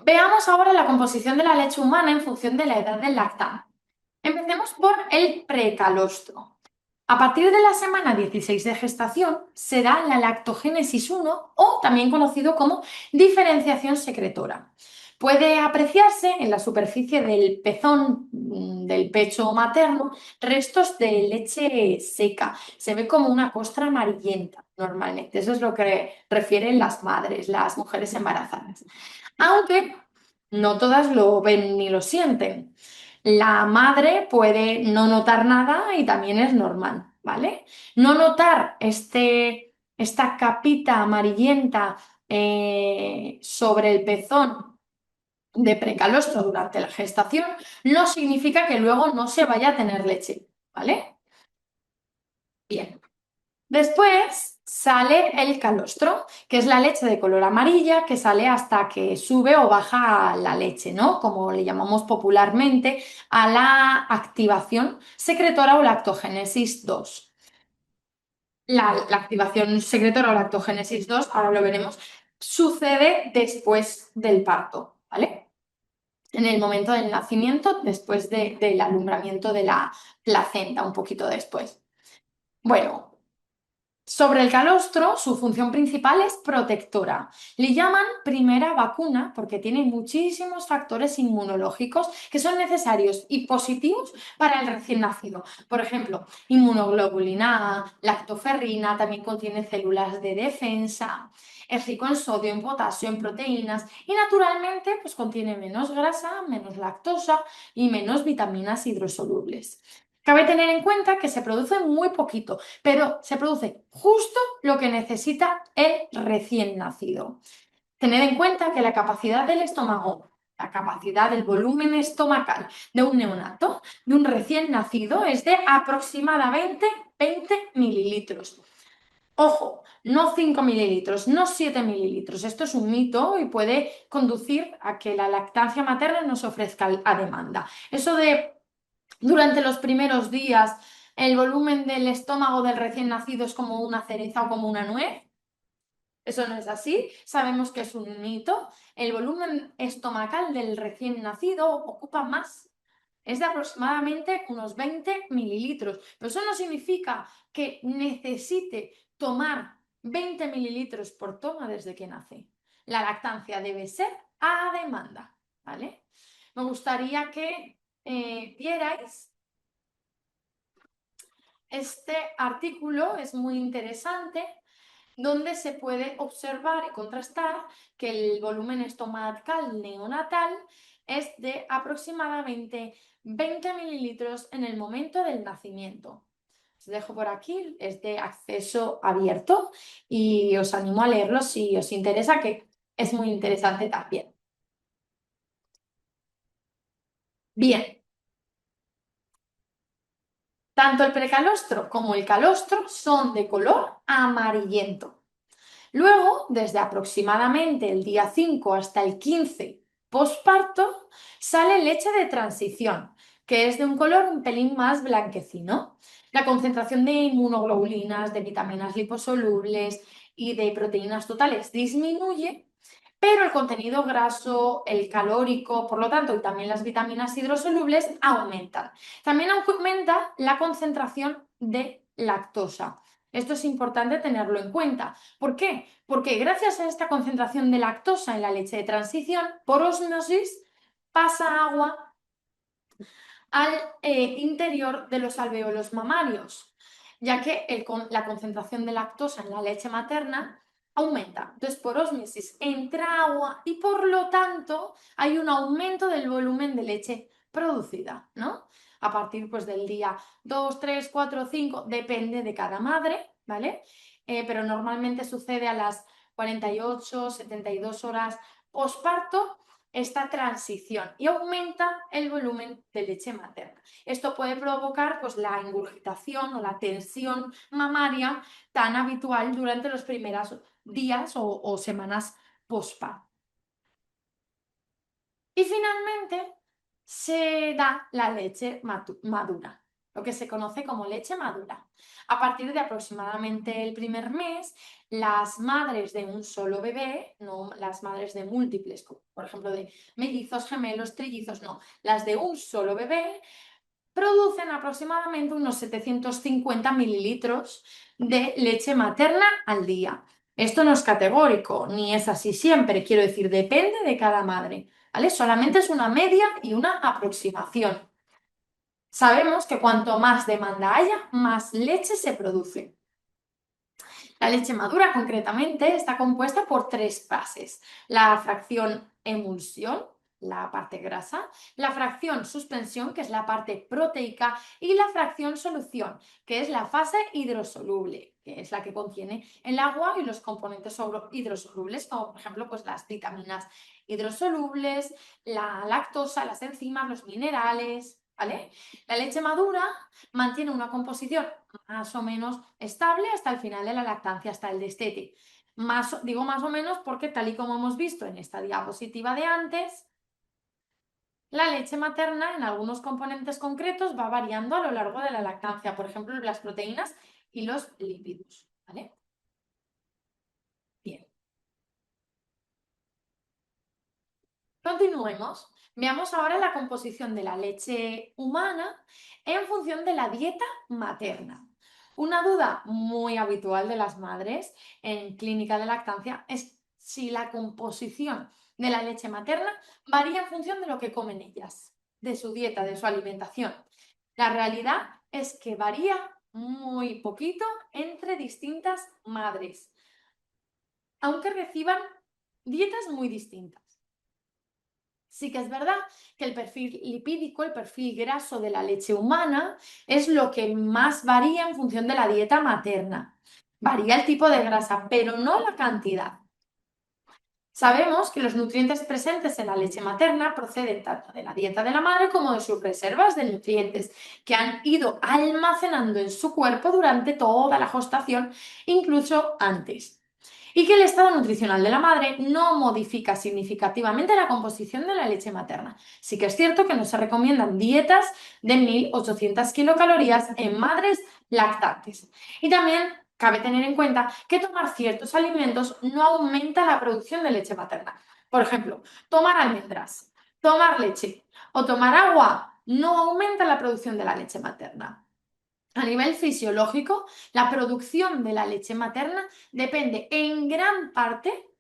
Veamos ahora la composición de la leche humana en función de la edad del lactante. Empecemos por el precalostro. A partir de la semana 16 de gestación se da la lactogénesis 1 o también conocido como diferenciación secretora. Puede apreciarse en la superficie del pezón del pecho materno restos de leche seca. Se ve como una costra amarillenta normalmente. Eso es lo que refieren las madres, las mujeres embarazadas. Aunque no todas lo ven ni lo sienten. La madre puede no notar nada y también es normal, ¿vale? No notar esta capita amarillenta sobre el pezón de precalostro durante la gestación no significa que luego no se vaya a tener leche, ¿vale? Bien. Después sale el calostro, que es la leche de color amarilla que sale hasta que sube o baja la leche, ¿no? Como le llamamos popularmente a la activación secretora o lactogénesis 2. La activación secretora o lactogénesis 2, ahora lo veremos, sucede después del parto, ¿vale? En el momento del nacimiento, después del alumbramiento de la placenta, un poquito después. Bueno, sobre el calostro, su función principal es protectora. Le llaman primera vacuna porque tiene muchísimos factores inmunológicos que son necesarios y positivos para el recién nacido. Por ejemplo, inmunoglobulina A, lactoferrina, también contiene células de defensa, es rico en sodio, en potasio, en proteínas y naturalmente pues contiene menos grasa, menos lactosa y menos vitaminas hidrosolubles. Cabe tener en cuenta que se produce muy poquito, pero se produce justo lo que necesita el recién nacido. Tened en cuenta que la capacidad del estómago, la capacidad del volumen estomacal de un neonato, de un recién nacido, es de aproximadamente 20 mililitros. Ojo, no 5 mililitros, no 7 mililitros. Esto es un mito y puede conducir a que la lactancia materna no se ofrezca a demanda. Eso de durante los primeros días, el volumen del estómago del recién nacido es como una cereza o como una nuez. Eso no es así. Sabemos que es un mito. El volumen estomacal del recién nacido ocupa más. Es de aproximadamente unos 20 mililitros. Pero eso no significa que necesite tomar 20 mililitros por toma desde que nace. La lactancia debe ser a demanda, ¿vale? Me gustaría que vierais este artículo, es muy interesante, donde se puede observar y contrastar que el volumen estomacal neonatal es de aproximadamente 20 mililitros en el momento del nacimiento. Os dejo por aquí, es de acceso abierto y os animo a leerlo si os interesa, que es muy interesante también. Bien, tanto el precalostro como el calostro son de color amarillento. Luego, desde aproximadamente el día 5 hasta el 15 posparto, sale leche de transición, que es de un color un pelín más blanquecino. La concentración de inmunoglobulinas, de vitaminas liposolubles y de proteínas totales disminuye, pero el contenido graso, el calórico, por lo tanto, y también las vitaminas hidrosolubles aumentan. También aumenta la concentración de lactosa. Esto es importante tenerlo en cuenta. ¿Por qué? Porque gracias a esta concentración de lactosa en la leche de transición, por osmosis pasa agua al interior de los alvéolos mamarios, ya que la concentración de lactosa en la leche materna aumenta. Entonces, por ósmosis entra agua y por lo tanto hay un aumento del volumen de leche producida, ¿no? A partir pues, del día 2, 3, 4, 5, depende de cada madre, ¿vale? Pero normalmente sucede a las 48, 72 horas posparto esta transición y aumenta el volumen de leche materna. Esto puede provocar pues, la ingurgitación o la tensión mamaria tan habitual durante los primeros días o semanas postparto. Y finalmente se da la leche madura, lo que se conoce como leche madura. A partir de aproximadamente el primer mes, las madres de un solo bebé, no las madres de múltiples, como por ejemplo de mellizos, gemelos, trillizos, no, las de un solo bebé, producen aproximadamente unos 750 mililitros de leche materna al día. Esto no es categórico, ni es así siempre, quiero decir, depende de cada madre, ¿vale? Solamente es una media y una aproximación. Sabemos que cuanto más demanda haya, más leche se produce. La leche madura, concretamente, está compuesta por tres fases: la fracción emulsión, la parte grasa, la fracción suspensión, que es la parte proteica, y la fracción solución, que es la fase hidrosoluble, que es la que contiene el agua y los componentes hidrosolubles, como por ejemplo pues las vitaminas hidrosolubles, la lactosa, las enzimas, los minerales, ¿vale? La leche madura mantiene una composición más o menos estable hasta el final de la lactancia, hasta el destete. Digo más o menos porque, tal y como hemos visto en esta diapositiva de antes, la leche materna en algunos componentes concretos va variando a lo largo de la lactancia, por ejemplo, las proteínas y los lípidos, ¿vale? Bien. Continuemos. Veamos ahora la composición de la leche humana en función de la dieta materna. Una duda muy habitual de las madres en clínica de lactancia es si la composición de la leche materna varía en función de lo que comen ellas, de su dieta, de su alimentación. La realidad es que varía muy poquito entre distintas madres, aunque reciban dietas muy distintas. Sí que es verdad que el perfil lipídico, el perfil graso de la leche humana, es lo que más varía en función de la dieta materna. Varía el tipo de grasa, pero no la cantidad. Sabemos que los nutrientes presentes en la leche materna proceden tanto de la dieta de la madre como de sus reservas de nutrientes que han ido almacenando en su cuerpo durante toda la gestación, incluso antes, y que el estado nutricional de la madre no modifica significativamente la composición de la leche materna. Sí que es cierto que no se recomiendan dietas de 1.800 kilocalorías en madres lactantes. Y también cabe tener en cuenta que tomar ciertos alimentos no aumenta la producción de leche materna. Por ejemplo, tomar almendras, tomar leche o tomar agua no aumenta la producción de la leche materna. A nivel fisiológico, la producción de la leche materna depende en gran parte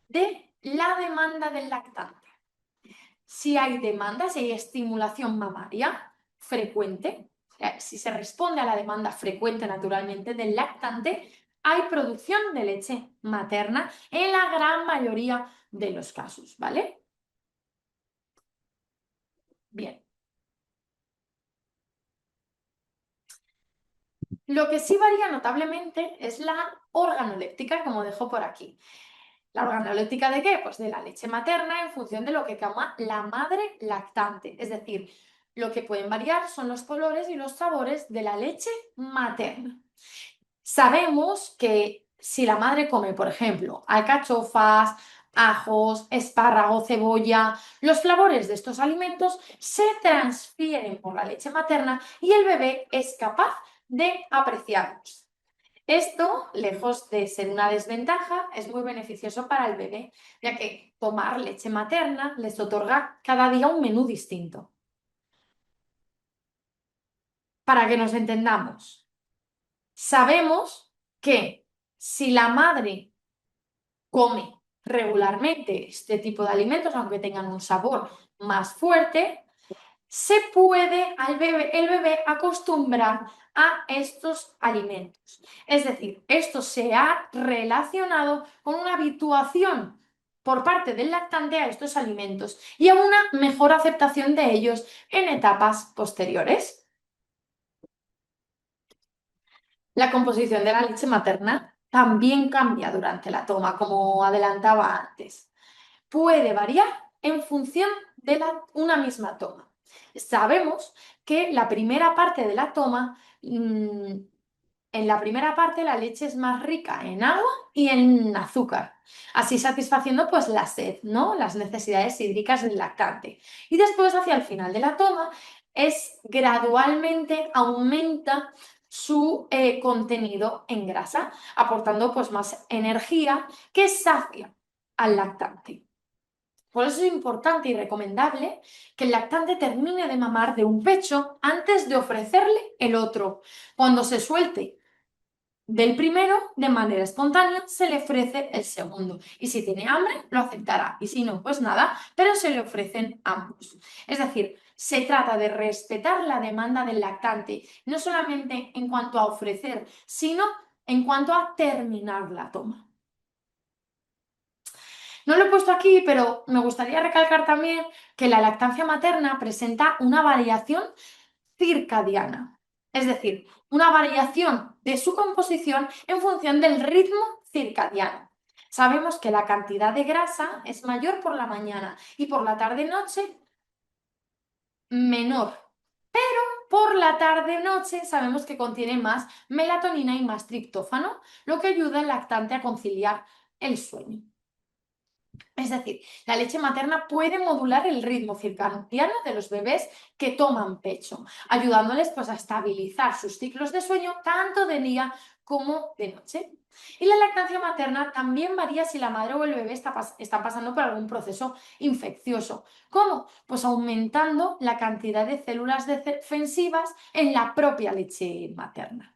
de la demanda del lactante. Si hay demanda, si hay estimulación mamaria frecuente, si se responde a la demanda frecuente naturalmente del lactante, hay producción de leche materna en la gran mayoría de los casos, ¿vale? Bien. Lo que sí varía notablemente es la organoléptica, como dejo por aquí. ¿La organoléptica de qué? Pues de la leche materna en función de lo que coma la madre lactante. Es decir, lo que pueden variar son los colores y los sabores de la leche materna. Sabemos que si la madre come, por ejemplo, alcachofas, ajos, espárrago, cebolla, los flavores de estos alimentos se transfieren por la leche materna y el bebé es capaz de apreciarlos. Esto, lejos de ser una desventaja, es muy beneficioso para el bebé, ya que tomar leche materna les otorga cada día un menú distinto. Para que nos entendamos, sabemos que si la madre come regularmente este tipo de alimentos, aunque tengan un sabor más fuerte, se puede el bebé acostumbrar a estos alimentos. Es decir, esto se ha relacionado con una habituación por parte del lactante a estos alimentos y a una mejor aceptación de ellos en etapas posteriores. La composición de la leche materna también cambia durante la toma, como adelantaba antes. Puede variar en función de una misma toma. Sabemos que la primera parte de la toma, en la primera parte la leche es más rica en agua y en azúcar, así satisfaciendo pues la sed, ¿no? Las necesidades hídricas del lactante. Y después, hacia el final de la toma, es gradualmente aumenta su contenido en grasa, aportando pues más energía que sacia al lactante. Por eso es importante y recomendable que el lactante termine de mamar de un pecho antes de ofrecerle el otro. Cuando se suelte del primero, de manera espontánea, se le ofrece el segundo. Y si tiene hambre, lo aceptará. Y si no, pues nada, pero se le ofrecen ambos. Es decir, se trata de respetar la demanda del lactante, no solamente en cuanto a ofrecer, sino en cuanto a terminar la toma. No lo he puesto aquí, pero me gustaría recalcar también que la lactancia materna presenta una variación circadiana, es decir, una variación de su composición en función del ritmo circadiano. Sabemos que la cantidad de grasa es mayor por la mañana y por la tarde-noche menor. Pero por la tarde-noche sabemos que contiene más melatonina y más triptófano, lo que ayuda al lactante a conciliar el sueño. Es decir, la leche materna puede modular el ritmo circadiano de los bebés que toman pecho, ayudándoles pues, a estabilizar sus ciclos de sueño tanto de día como de noche. Y la lactancia materna también varía si la madre o el bebé están pasando por algún proceso infeccioso. ¿Cómo? Pues aumentando la cantidad de células defensivas en la propia leche materna.